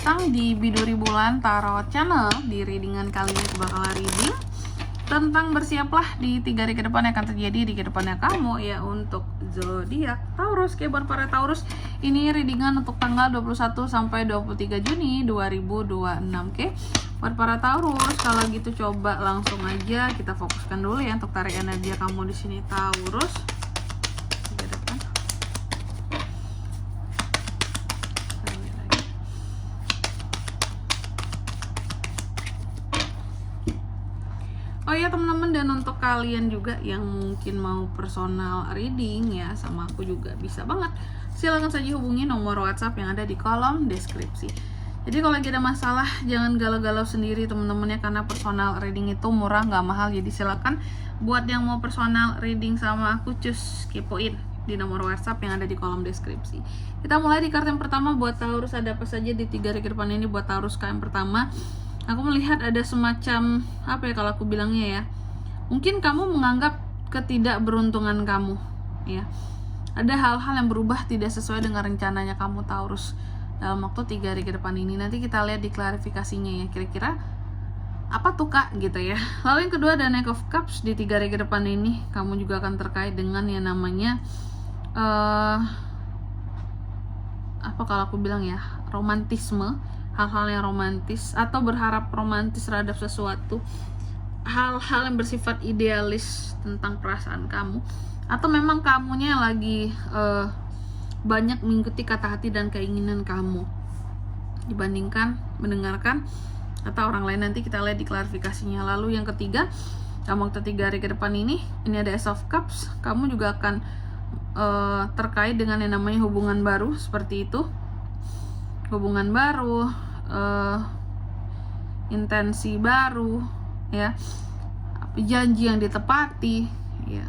datang di Biduri Bulan Tarot Channel. Di readingan kali ini aku bakal reading tentang bersiaplah di 3 hari ke depan yang akan terjadi di kedepannya kamu ya untuk zodiak Taurus. Oke, buat para Taurus, ini readingan untuk tanggal 21 sampai 23 Juni 2026. Oke. Buat para Taurus, kalau gitu coba langsung aja kita fokuskan dulu ya untuk tarik energi kamu di sini Taurus. Oh ya teman-teman, dan untuk kalian juga yang mungkin mau personal reading ya sama aku juga bisa banget. Silahkan saja hubungi nomor WhatsApp yang ada di kolom deskripsi. Jadi kalau lagi ada masalah jangan galau-galau sendiri teman-teman ya, karena personal reading itu murah nggak mahal. Jadi silakan buat yang mau personal reading sama aku cus kepoin di nomor WhatsApp yang ada di kolom deskripsi. Kita mulai di kartu yang pertama buat Taurus. Ada apa saja di 3 hari ke depan ini buat Taurus? Yang pertama, aku melihat ada semacam apa ya kalau aku bilangnya ya, mungkin kamu menganggap ketidakberuntungan kamu ya. Ada hal-hal yang berubah tidak sesuai dengan rencananya kamu Taurus dalam waktu 3 hari ke depan ini. Nanti kita lihat di klarifikasinya ya, kira-kira apa tuh kak gitu ya. Lalu yang kedua ada Knight of Cups. Di 3 hari ke depan ini kamu juga akan terkait dengan yang namanya apa kalau aku bilang ya, romantisme, hal-hal yang romantis atau berharap romantis terhadap sesuatu, hal-hal yang bersifat idealis tentang perasaan kamu, atau memang kamunya yang lagi banyak mengikuti kata hati dan keinginan kamu dibandingkan mendengarkan atau orang lain. Nanti kita lihat di klarifikasinya. Lalu yang ketiga, kamu waktu 3 hari ke depan ini ada Ace of Cups. Kamu juga akan terkait dengan yang namanya hubungan baru, seperti itu, hubungan baru, intensi baru ya, janji yang ditepati ya,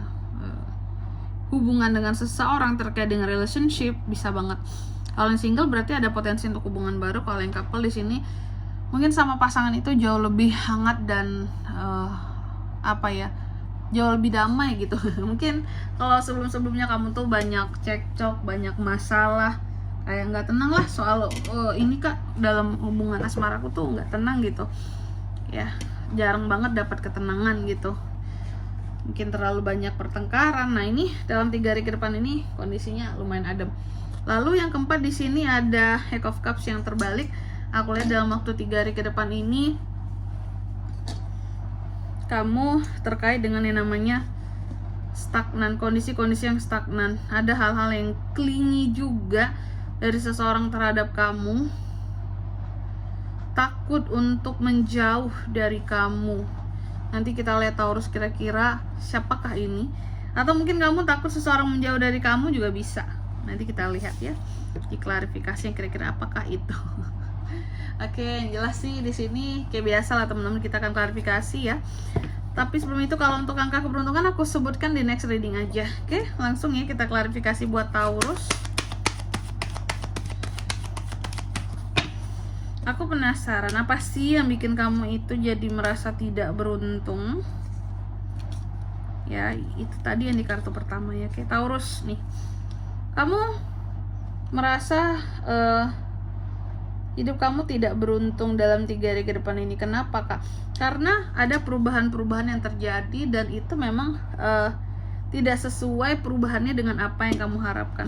hubungan dengan seseorang terkait dengan relationship bisa banget. Kalau yang single berarti ada potensi untuk hubungan baru. Kalau yang couple di sini mungkin sama pasangan itu jauh lebih hangat dan jauh lebih damai gitu. Mungkin kalau sebelum-sebelumnya kamu tuh banyak cekcok, banyak masalah, kayak nggak tenang lah soal ini kak, dalam hubungan asmaraku tuh nggak tenang gitu ya, jarang banget dapat ketenangan gitu, mungkin terlalu banyak pertengkaran. Nah ini dalam 3 hari ke depan ini kondisinya lumayan adem. Lalu yang keempat di sini ada Eight of Cups yang terbalik. Aku lihat dalam waktu 3 hari ke depan ini kamu terkait dengan yang namanya stagnan, kondisi-kondisi yang stagnan. Ada hal-hal yang clingy juga dari seseorang terhadap kamu, takut untuk menjauh dari kamu. Nanti kita lihat Taurus, kira-kira siapakah ini, atau mungkin kamu takut seseorang menjauh dari kamu juga bisa. Nanti kita lihat ya di klarifikasi yang kira-kira apakah itu. Oke, yang jelas sih di sini kayak biasa lah teman-teman, kita akan klarifikasi ya. Tapi sebelum itu, kalau untuk angka keberuntungan aku sebutkan di next reading aja. Oke, langsung ya kita klarifikasi buat Taurus. Aku penasaran, apa sih yang bikin kamu itu jadi merasa tidak beruntung? Ya, itu tadi yang di kartu pertama ya. Oke, Taurus nih. Kamu merasa hidup kamu tidak beruntung dalam 3 hari ke depan ini. Kenapa kak? Karena ada perubahan-perubahan yang terjadi dan itu memang tidak sesuai perubahannya dengan apa yang kamu harapkan.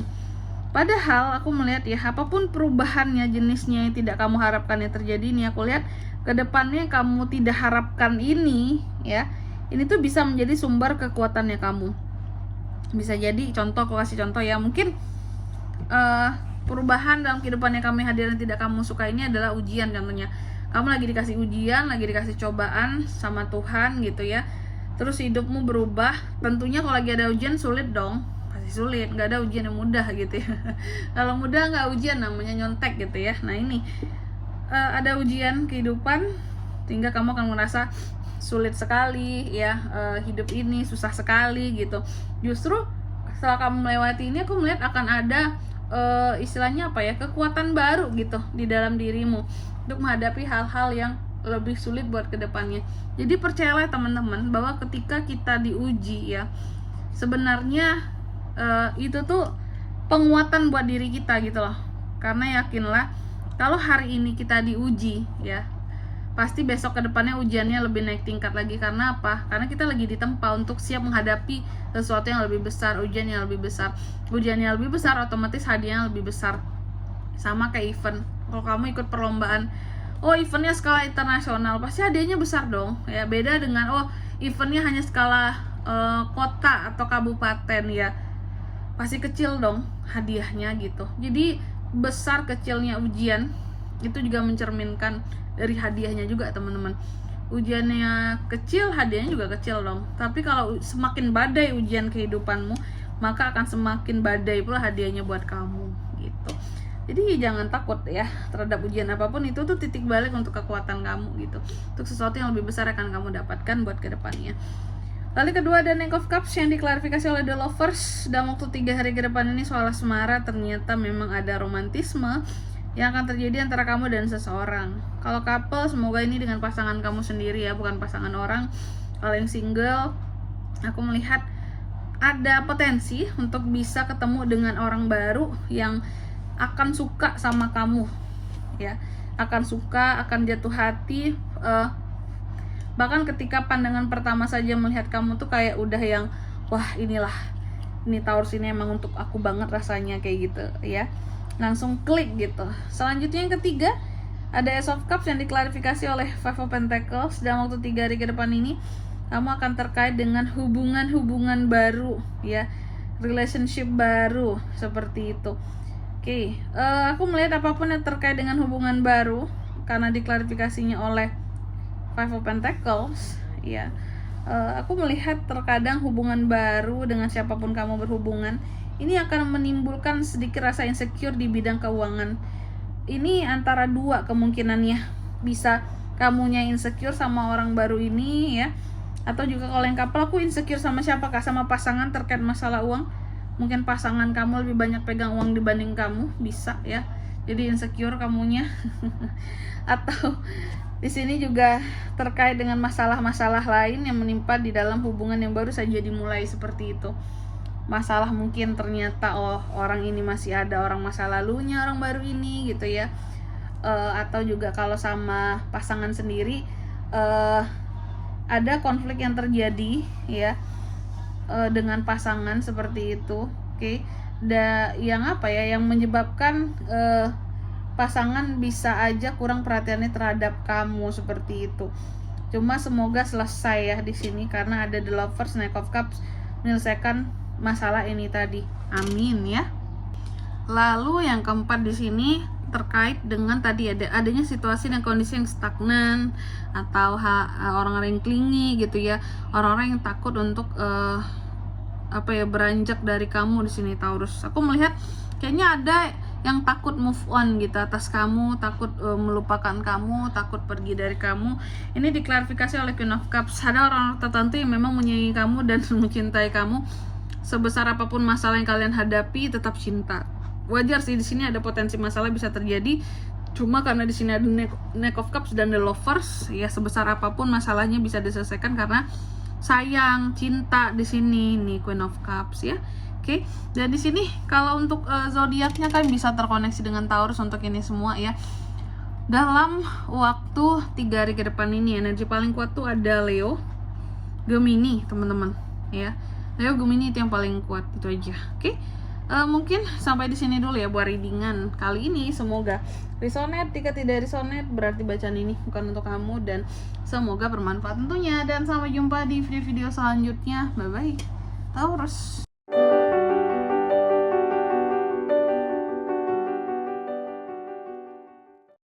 Padahal aku melihat ya, apapun perubahannya, jenisnya yang tidak kamu harapkan yang terjadi nih, aku lihat ke depannya kamu tidak harapkan ini ya, ini tuh bisa menjadi sumber kekuatannya kamu. Bisa jadi, contoh, aku kasih contoh ya, mungkin perubahan dalam kehidupan yang kami hadir dan tidak kamu suka ini adalah ujian. Contohnya kamu lagi dikasih ujian, lagi dikasih cobaan sama Tuhan gitu ya, terus hidupmu berubah. Tentunya kalau lagi ada ujian sulit dong, pasti sulit, nggak ada ujian yang mudah gitu ya. Kalau mudah nggak ujian, namanya nyontek gitu ya. Nah ini ada ujian kehidupan sehingga kamu akan merasa sulit sekali ya, hidup ini susah sekali gitu. Justru setelah kamu melewati ini, aku melihat akan ada istilahnya apa ya, kekuatan baru gitu di dalam dirimu untuk menghadapi hal-hal yang lebih sulit buat kedepannya. Jadi percayalah teman-teman bahwa ketika kita diuji ya, sebenarnya itu tuh penguatan buat diri kita gitu loh. Karena yakinlah kalau hari ini kita diuji ya, pasti besok ke depannya ujiannya lebih naik tingkat lagi. Karena apa? Karena kita lagi ditempa untuk siap menghadapi sesuatu yang lebih besar, ujian yang lebih besar. Ujian yang lebih besar otomatis hadiahnya lebih besar. Sama kayak event. Kalau kamu ikut perlombaan, eventnya skala internasional, pasti hadiahnya besar dong. Ya, beda dengan eventnya hanya skala kota atau kabupaten ya. Pasti kecil dong hadiahnya gitu. Jadi besar kecilnya ujian itu juga mencerminkan dari hadiahnya juga teman-teman. Ujiannya kecil, hadiahnya juga kecil dong. Tapi kalau semakin badai ujian kehidupanmu, maka akan semakin badai pula hadiahnya buat kamu gitu. Jadi jangan takut ya terhadap ujian apapun, itu tuh titik balik untuk kekuatan kamu gitu. Untuk sesuatu yang lebih besar akan kamu dapatkan buat kedepannya. Lalu kedua ada Knight of Cups yang diklarifikasi oleh The Lovers. Dalam waktu 3 hari ke depan ini soal asmara, ternyata memang ada romantisme yang akan terjadi antara kamu dan seseorang. Kalau couple, semoga ini dengan pasangan kamu sendiri ya, bukan pasangan orang. Kalau yang single, aku melihat ada potensi untuk bisa ketemu dengan orang baru yang akan suka sama kamu ya, akan suka, akan jatuh hati, bahkan ketika pandangan pertama saja melihat kamu tuh kayak udah yang wah ini Taurus ini emang untuk aku banget rasanya, kayak gitu ya, langsung klik gitu. Selanjutnya yang ketiga ada Ace of Cups yang diklarifikasi oleh Five of Pentacles. Dalam waktu 3 hari ke depan ini kamu akan terkait dengan hubungan-hubungan baru ya, relationship baru seperti itu. Oke, aku melihat apapun yang terkait dengan hubungan baru karena diklarifikasinya oleh Five of Pentacles ya, aku melihat terkadang hubungan baru dengan siapapun kamu berhubungan ini akan menimbulkan sedikit rasa insecure di bidang keuangan. Ini antara dua kemungkinannya, bisa kamunya insecure sama orang baru ini ya, atau juga kalau yang couple, aku insecure sama siapakah, sama pasangan terkait masalah uang. Mungkin pasangan kamu lebih banyak pegang uang dibanding kamu, bisa ya, jadi insecure kamunya. Atau di sini juga terkait dengan masalah-masalah lain yang menimpa di dalam hubungan yang baru saja dimulai seperti itu. Masalah mungkin ternyata orang ini masih ada orang masa lalunya orang baru ini gitu ya. Atau juga kalau sama pasangan sendiri ada konflik yang terjadi ya dengan pasangan seperti itu. Oke. Yang menyebabkan pasangan bisa aja kurang perhatiannya terhadap kamu seperti itu. Cuma semoga selesai ya di sini karena ada The Lovers, Knight of Cups menyelesaikan masalah ini tadi. Amin ya. Lalu yang keempat di sini terkait dengan tadi adanya situasi dan kondisi yang stagnan atau orang-orang yang clingy gitu ya, orang-orang yang takut untuk beranjak dari kamu di sini Taurus. Aku melihat kayaknya ada yang takut move on gitu atas kamu, takut melupakan kamu, takut pergi dari kamu. Ini diklarifikasi oleh Queen of Cups. Ada orang tertentu yang memang menyayangi kamu dan mencintai kamu. Sebesar apapun masalah yang kalian hadapi, tetap cinta. Wajar sih di sini ada potensi masalah bisa terjadi. Cuma karena di sini ada Knight of Cups dan The Lovers, ya sebesar apapun masalahnya bisa diselesaikan karena sayang, cinta di sini nih Queen of Cups ya. Oke, dan di sini kalau untuk zodiaknya kan bisa terkoneksi dengan Taurus untuk ini semua ya. Dalam waktu 3 hari ke depan ini energi paling kuat tuh ada Leo, Gemini teman-teman ya. Leo, Gemini itu yang paling kuat, itu aja. Oke, mungkin sampai di sini dulu ya buat readingan kali ini. Semoga resonate. Jika tidak resonate berarti bacaan ini bukan untuk kamu, dan semoga bermanfaat tentunya. Dan sampai jumpa di video-video selanjutnya. Bye bye Taurus.